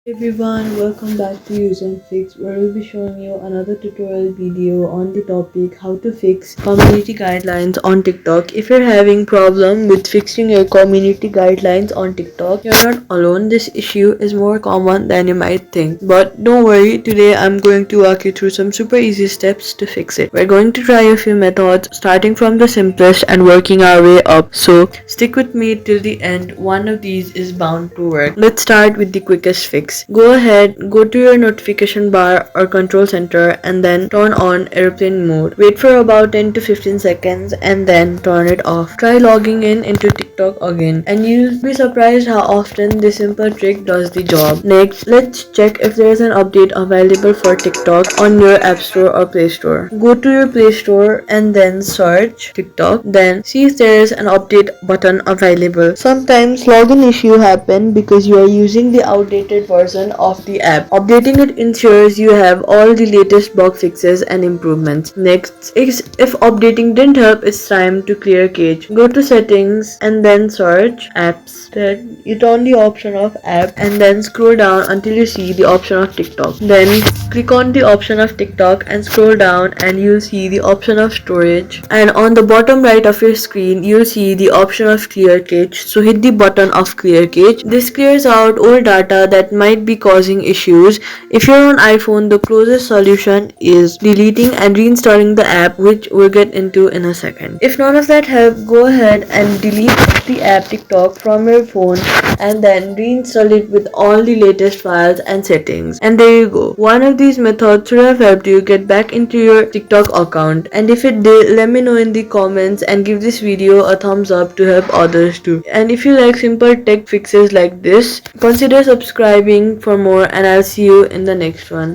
Hey everyone, welcome back to useNfix, where we'll be showing you another tutorial video on the topic how to fix community guidelines on TikTok. If you're having problem with fixing your community guidelines on TikTok, you're not alone. This issue is more common than you might think. But don't worry, today I'm going to walk you through some super easy steps to fix it. We're going to try a few methods, starting from the simplest and working our way up. So stick with me till the end. One of these is bound to work. Let's start with the quickest fix. Go ahead, go to your notification bar or control center and then turn on airplane mode. Wait for about 10 to 15 seconds and then turn it off. Try logging in into TikTok again and you'll be surprised how often this simple trick does the job. Next, let's check if there is an update available for TikTok on your App Store or Play Store. Go to your Play Store and then search TikTok. Then see if there is an update button available. Sometimes login issue happen because you are using the outdated version of the app. Updating it ensures you have all the latest bug fixes and improvements. Next, if updating didn't help, it's time to clear cache. Go to settings and then search apps. Then you turn the option of app and then scroll down until you see the option of TikTok. Then click on the option of TikTok and scroll down and you'll see the option of storage. And on the bottom right of your screen, you'll see the option of clear cache. So hit the button of clear cache. This clears out old data that might be causing issues. If you're on iPhone, the closest solution is deleting and reinstalling the app, which we'll get into in a second. If none of that helped, go ahead and delete the app TikTok from your phone and then reinstall it with all the latest files and settings. And there you go. One of these methods should have helped you get back into your TikTok account. And if it did, let me know in the comments and give this video a thumbs up to help others too. And if you like simple tech fixes like this, consider subscribing for more and I'll see you in the next one.